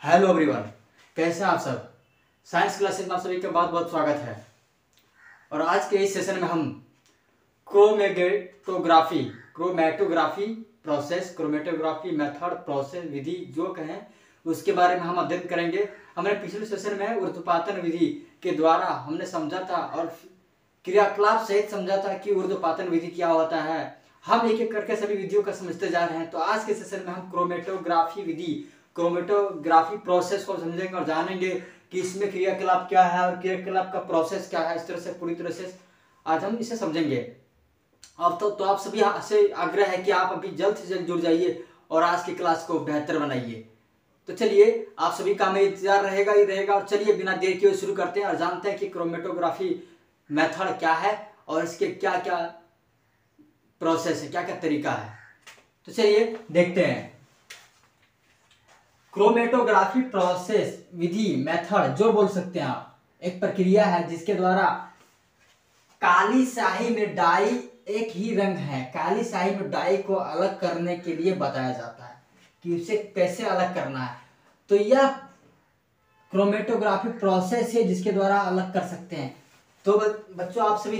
Hello everyone, कैसे हैं आप सब। साइंस क्लासेस में आप सभी का बहुत बहुत स्वागत है। और आज के इस सेशन में हम chromatography process, chromatography method, process, विधि जो कहें उसके बारे में हम अध्ययन करेंगे। हमने पिछले सेशन में ऊर्ध्वपातन विधि के द्वारा हमने समझा था और क्रियाकलाप सहित समझा था कि ऊर्ध्वपातन विधि क्या होता है। हम एक एक करके सभी विधियों का समझते जा रहे हैं। तो आज के सेशन में हम क्रोमेटोग्राफी विधि, क्रोमेटोग्राफी प्रोसेस को समझेंगे और जानेंगे कि इसमें क्रियाकलाप क्या है और क्रियाकलाप का प्रोसेस क्या है। इस तरह से पूरी तरह से आज हम इसे समझेंगे। अब तो आप सभी से आग्रह है कि आप अभी जल्द से जल्द जुड़ जाइए और आज की क्लास को बेहतर बनाइए। तो चलिए, आप सभी का हमें इंतजार रहेगा ही रहेगा। और चलिए बिना देर किए शुरू करते हैं और जानते हैं कि क्रोमेटोग्राफी मेथड क्या है और इसके क्या क्या प्रोसेस है, क्या क्या तरीका है। तो चलिए देखते हैं। क्रोमेटोग्राफी प्रोसेस, विधि, मेथड जो बोल सकते हैं आप, एक प्रक्रिया है जिसके द्वारा काली स्याही में डाई, एक ही रंग है, काली स्याही में डाई को अलग करने के लिए बताया जाता है कि उसे कैसे अलग करना है। तो यह क्रोमेटोग्राफी प्रोसेस है जिसके द्वारा अलग कर सकते हैं। तो बच्चों आप सभी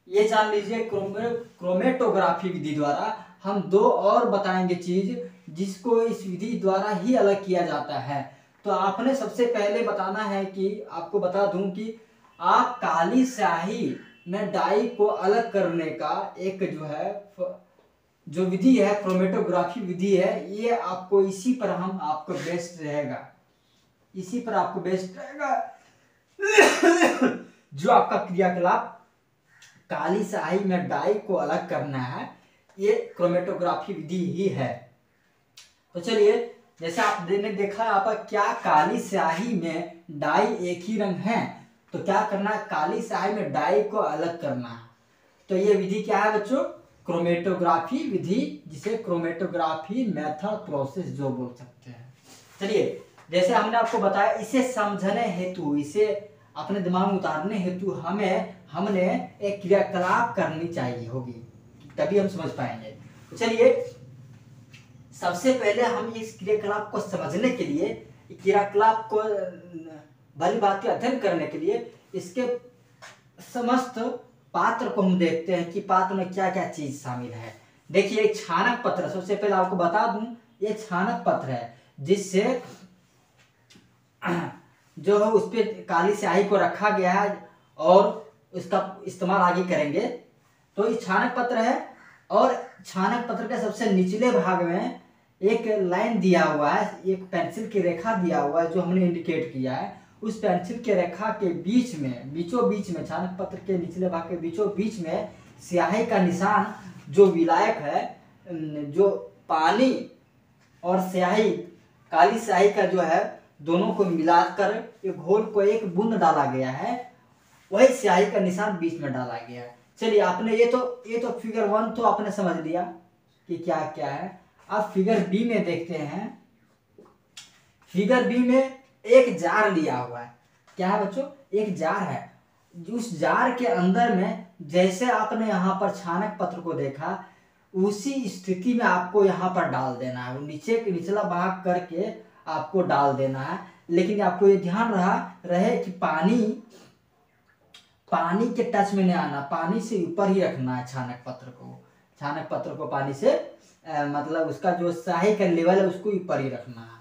ये जान लीजिए, क्रोमेटोग्राफी विधि द्वारा हम दो और बताएंगे चीज जिसको इस विधि द्वारा ही अलग किया जाता है। तो आपने सबसे पहले बताना है कि आपको बता दूं कि आप काली स्याही में डाई को अलग करने का एक जो विधि है, क्रोमेटोग्राफी विधि है, ये आपको इसी पर आपको बेस्ट रहेगा, इसी पर आपको बेस्ट रहेगा। जो आपका क्रियाकलाप काली स्याही में डाई को अलग करना है, ये क्रोमेटोग्राफी विधि ही है। तो चलिए, जैसे आपने देखा यहाँ पर क्या काली स्याही में डाई एक ही रंग है, तो क्या करना है, काली स्याही में डाई को अलग करना है। तो ये विधि क्या है बच्चों, क्रोमेटोग्राफी विधि, जिसे क्रोमेटोग्राफी मेथड प्रोसेस जो बोल सकते हैं। चलिए, जैसे हमने आपको बताया, इसे समझने हेतु, इसे अपने दिमाग में उतारने हेतु हमने एक क्रियाकलाप करनी चाहिए होगी, तभी हम समझ पाएंगे। तो चलिए, सबसे पहले हम इस क्रियाकलाप को समझने के लिए, क्रियाकलाप को भली बात अध्ययन करने के लिए इसके समस्त पात्र को हम देखते हैं कि पात्र में क्या क्या चीज शामिल है। देखिए, एक छानक पत्र, सबसे पहले आपको बता दूं, ये छानक पत्र है जिससे जो है उस पर काली स्याही को रखा गया है और उसका इस्तेमाल आगे करेंगे। तो ये छानक पत्र है और छानक पत्र के सबसे निचले भाग में एक लाइन दिया हुआ है, एक पेंसिल की रेखा दिया हुआ है जो हमने इंडिकेट किया है। उस पेंसिल के रेखा के बीच में, बीचों बीच में, छानक पत्र के निचले भाग के बीचों बीच में स्याही का निशान जो विलायक है, जो पानी और स्याही, काली स्याही का जो है, दोनों को मिलाकर एक घोल को एक बूंद डाला गया है, वही स्याही का निशान बीच में डाला गया है। चलिए, आपने ये तो फिगर 1 तो आपने समझ लिया कि क्या क्या है। अब फिगर बी में देखते हैं। फिगर बी में एक जार लिया हुआ है। क्या है बच्चों, एक जार है। उस जार के अंदर में, जैसे आपने यहाँ पर छानक पत्र को देखा, उसी स्थिति में आपको यहाँ पर डाल देना है, निचला भाग करके आपको डाल देना है। लेकिन आपको ये ध्यान रहे कि पानी के टच में नहीं आना, पानी से ऊपर ही रखना है छानक पत्र को पानी से मतलब उसका जो स्याही का लेवल है उसको ऊपर ही रखना है,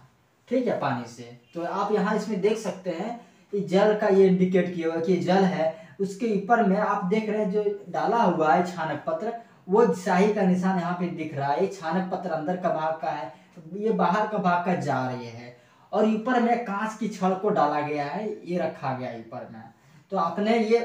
ठीक है, पानी से। तो आप यहाँ इसमें देख सकते हैं कि जल का ये इंडिकेट किया हुआ कि जल है, उसके ऊपर में आप देख रहे हैं जो डाला हुआ है छानक पत्र, वो स्याही का निशान यहाँ पे दिख रहा है। ये छानक पत्र अंदर का भाग का है, ये बाहर का भाग का जार ये है, और ऊपर में कांच की छड़ को डाला गया है, ये रखा गया ऊपर में। तो आपने ये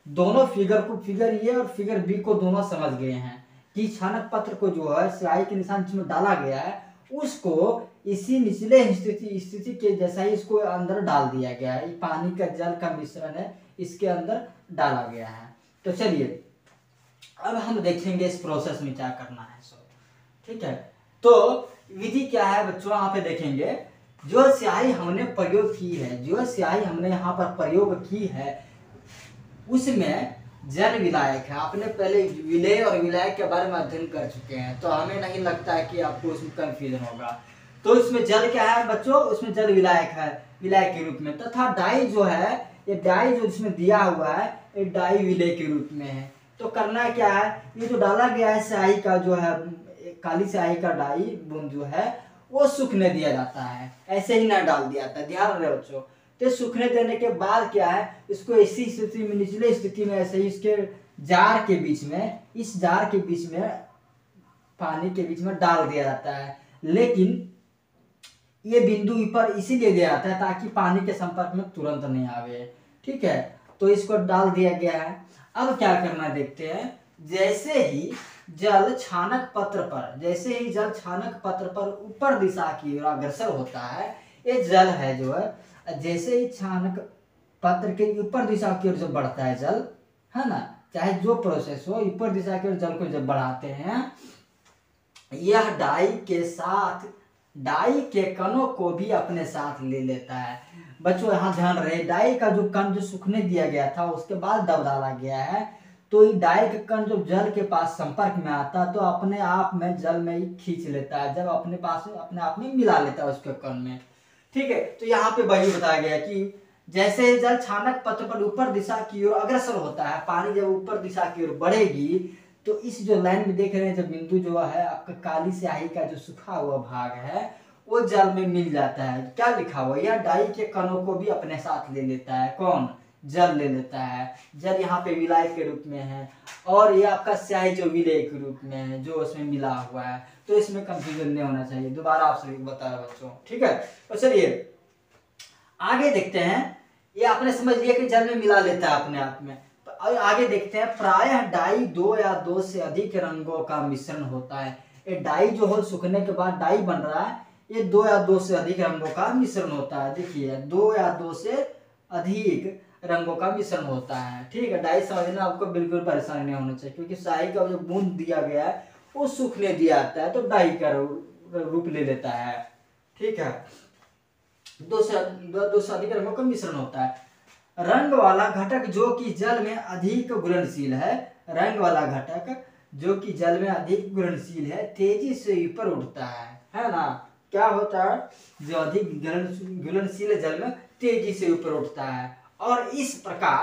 दोनों फिगर ए और फिगर बी को दोनों समझ गए हैं कि छानक पत्र को जो है स्याही के निशान जिसमें डाला गया है, उसको इसी निचले स्थिति के जैसा ही इसको अंदर डाल दिया गया है। पानी का जल का मिश्रण है, इसके अंदर डाला गया है। तो चलिए, अब हम देखेंगे इस प्रोसेस में क्या करना है। ठीक है, तो विधि क्या है बच्चों, यहाँ पे देखेंगे। जो स्याही हमने प्रयोग की है, जो स्याही हमने यहाँ पर प्रयोग की है, उसमें जल विलायक है। आपने पहले विलेय और विलायक के बारे में अध्ययन कर चुके हैं, तो हमें नहीं लगता है कि आपको उसमें कंफ्यूजन होगा। तो इसमें जल क्या है बच्चों, उसमें जल विलायक है, विलायक के रूप में, तथा डाई जो है, ये डाई जो इसमें दिया हुआ है ये डाई विलेय के रूप में है। तो करना क्या है, ये जो डाला गया है स्याही का जो है, काली स्याही का डाई बूंद जो है वो सूखने दिया जाता है, ऐसे ही ना डाल दिया जाता है, ध्यान रहे बच्चों। तो सूखने देने के बाद क्या है, इसको ऐसी स्थिति में, निचले स्थिति में ऐसे ही इसके जार के बीच में, इस जार के बीच में, पानी के बीच में डाल दिया जाता है। लेकिन ये बिंदु ऊपर इसीलिए दिया जाता है ताकि पानी के संपर्क में तुरंत नहीं आवे, ठीक है। तो इसको डाल दिया गया है। अब क्या करना है देखते हैं। जैसे ही जल छानक पत्र पर, जैसे ही जल छानक पत्र पर ऊपर दिशा की ओर अग्रसर होता है, ये जल है जो है, जैसे ही छानक पत्र के ऊपर दिशा की ओर जब बढ़ता है जल, है ना, चाहे जो प्रोसेस हो, ऊपर दिशा की ओर जल को जब बढ़ाते हैं, यह डाई के साथ, डाई के कणों को भी अपने साथ ले लेता है। बच्चों यहाँ ध्यान रहे, डाई का जो कण जो सूखने दिया गया था उसके बाद दब डाला गया है, तो ये डाई का कण जब जल के पास संपर्क में आता है तो अपने आप में जल में ही खींच लेता है, जब अपने पास अपने आप में मिला लेता है उसके कण में, ठीक है। तो यहाँ पे वही बताया गया कि जैसे जल छानक पत्र पर ऊपर दिशा की ओर अग्रसर होता है, पानी जब ऊपर दिशा की ओर बढ़ेगी तो इस जो लाइन में देख रहे हैं, जो बिंदु जो है आपका काली स्याही का जो सूखा हुआ भाग है वो जल में मिल जाता है। क्या लिखा हुआ, यह डाई के कणों को भी अपने साथ ले लेता है, कौन, जल ले लेता है। जल यहाँ पे विलायक के रूप में है और ये आपका स्याही जो विलेय के रूप में है, जो उसमें मिला हुआ है। तो इसमें कंफ्यूजन नहीं होना चाहिए, दोबारा आपसे बता रहा बच्चों, ठीक है। तो चलिए आगे देखते हैं। ये आपने समझ लिया कि जल में मिला लेता है अपने आप में। आगे देखते हैं। प्रायः डाई 2 या 2 से अधिक रंगों का मिश्रण होता है। ये डाई जो हो सूखने के बाद डाई बन रहा है, ये 2 या 2 से अधिक रंगों का मिश्रण होता है। देखिए 2 या 2 से अधिक रंगों का मिश्रण होता है, ठीक है। डाई समझना आपको बिल्कुल परेशानी नहीं होना चाहिए, क्योंकि स्याही का जो बूंद दिया गया है वो सूखने दिया जाता है तो डाई का रूप ले लेता है, ठीक है। 2 से अधिक रंगों का मिश्रण होता है। रंग वाला घटक जो कि जल में अधिक घुलनशील है, रंग वाला घटक जो कि जल में अधिक घुलनशील है, तेजी से ऊपर उठता है ना। क्या होता है, जो अधिक घुलनशील जल में तेजी से ऊपर उठता है, और इस प्रकार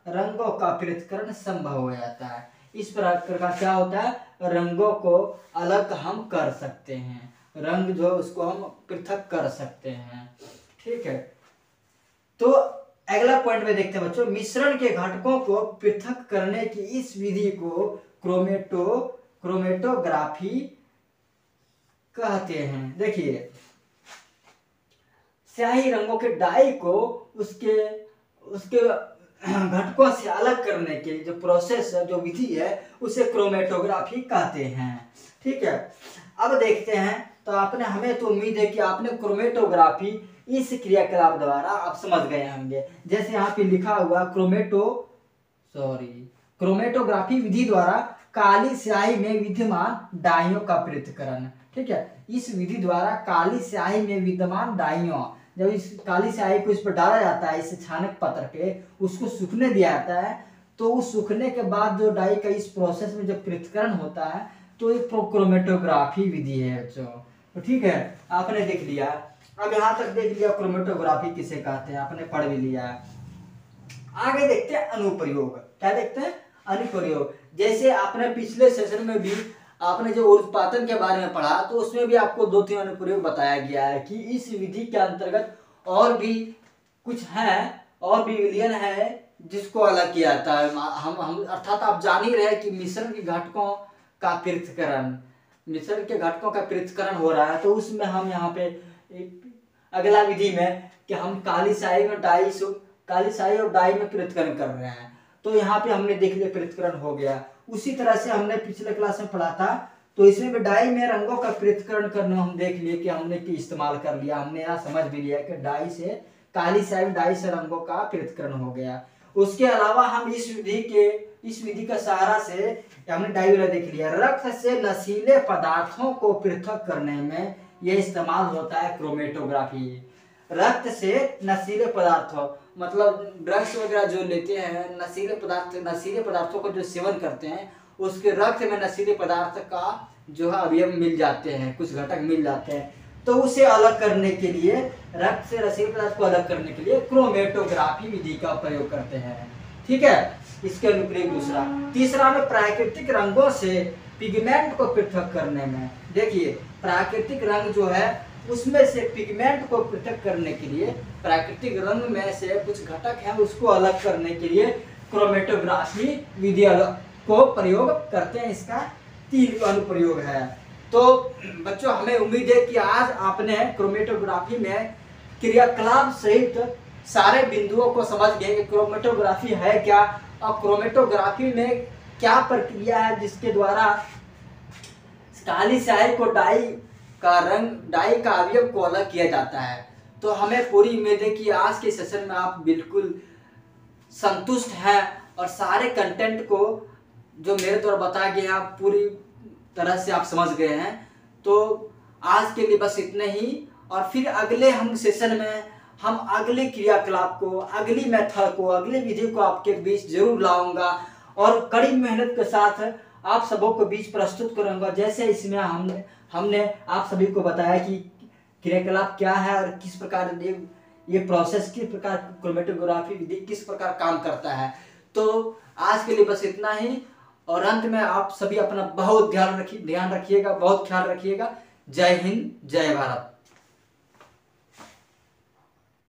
रंगों का पृथक्करण संभव हो जाता है। इस प्रकार का क्या होता है, रंगों को अलग हम कर सकते हैं, रंग जो उसको हम पृथक कर सकते हैं, ठीक है। तो अगला पॉइंट में देखते हैं बच्चों, मिश्रण के घटकों को पृथक करने की इस विधि को क्रोमेटोग्राफी कहते हैं। देखिए स्याही रंगों के डाई को उसके घटकों से अलग करने के जो प्रोसेस है, जो विधि है, उसे क्रोमेटोग्राफी कहते हैं, ठीक है। अब देखते हैं, तो आपने, हमें तो उम्मीद है कि आपने क्रोमेटोग्राफी इस क्रियाकलाप द्वारा आप समझ गए होंगे। जैसे यहाँ पे लिखा हुआ क्रोमेटोग्राफी विधि द्वारा काली स्याही में विद्यमान डाइयों का पृथक्करण, ठीक है। इस विधि द्वारा काली स्याही में विद्यमान डाइयों, जब इस काली स्याही को इस पर डाला जाता है, इस छानक पत्र पे, उसको सूखने दिया जाता है, तो उस सूखने के बाद जो डाई का इस प्रोसेस में जो पृथक्करण होता है, तो एक क्रोमेटोग्राफी विधि है बच्चों, तो ठीक है। आपने देख लिया, अब यहाँ तक देख लिया क्रोमेटोग्राफी किसे कहते हैं, आपने पढ़ भी लिया। आगे देखते हैं अनुप्रयोग। क्या देखते हैं, अनुप्रयोग। जैसे आपने पिछले सेशन में भी आपने जो ऊर्ध्वपातन के बारे में पढ़ा, तो उसमें भी आपको 2-3 अनुप्रयोग बताया गया है कि इस विधि के अंतर्गत और भी कुछ है, और भी विलयन है जिसको अलग किया जाता है। हम अर्थात आप जान ही रहे कि मिश्रण के घटकों का पृथक्करण, मिश्रण के घटकों का पृथक्करण हो रहा है, तो उसमें हम यहाँ पे अगला विधि में कि हम काली स्याही और डाई में पृथक्करण कर रहे हैं, तो यहाँ पे हमने देख लिया पृथक्करण हो गया। उसी तरह से हमने पिछले क्लास में पढ़ा था, तो इसमें भी डाई में रंगों का पृथक्करण करना हम देख लिए कि हमने की इस्तेमाल कर लिया, हमने यहाँ समझ भी लिया कि डाई से काली स्याही, डाई से रंगों का पृथक्करण हो गया। उसके अलावा हम इस विधि का सहारा से हमने डाई वाला देख लिया। रक्त से नशीले पदार्थों को पृथक करने में यह इस्तेमाल होता है क्रोमेटोग्राफी। रक्त से नशीले पदार्थों, मतलब ड्रग्स वगैरह जो लेते हैं, नशीले पदार्थों को जो सेवन करते हैं, उसके रक्त में नशीले पदार्थ का जो है अवयव मिल जाते हैं, कुछ घटक मिल जाते हैं, तो उसे अलग करने के लिए, रक्त से रसीले पदार्थ को अलग करने के लिए क्रोमेटोग्राफी विधि का प्रयोग करते हैं। ठीक है, इसके अनुप्रयोग दूसरा। तीसरा में प्राकृतिक रंगों से पिगमेंट को पृथक करने में, देखिए प्राकृतिक रंग जो है उसमें से पिगमेंट को पृथक करने के लिए, प्राकृतिक रंग में से कुछ घटक हैं उसको अलग करने के लिए क्रोमेटोग्राफी विधि को प्रयोग करते हैं। इसका 3 अनुप्रयोग है। तो बच्चों हमें उम्मीद है कि आज आपने क्रोमेटोग्राफी में क्रियाकलाप सहित सारे बिंदुओं को समझ गए कि क्रोमेटोग्राफी है क्या और क्रोमेटोग्राफी में क्या प्रक्रिया है जिसके द्वारा काली स्याही को डाई का अवयव को अलग किया जाता है। तो हमें पूरी उम्मीद है कि आज के सेशन में आप बिल्कुल संतुष्ट हैं और सारे कंटेंट को जो मेरे द्वारा बताया गया आप पूरी तरह से आप समझ गए हैं। तो आज के लिए बस इतने ही, और फिर अगले हम सेशन में हम अगले क्रियाकलाप को, अगली मेथड को, अगली विधि को आपके बीच जरूर लाऊंगा और कड़ी मेहनत के साथ आप सबों को बीच प्रस्तुत करूंगा। जैसे इसमें हमने आप सभी को बताया कि क्रियाकलाप क्या है और किस प्रकार ये प्रोसेस, किस प्रकार क्रोमेटोग्राफी विधि किस प्रकार काम करता है। तो आज के लिए बस इतना ही, और अंत में आप सभी अपना बहुत ध्यान रखिएगा, बहुत ख्याल रखिएगा। जय हिंद, जय भारत।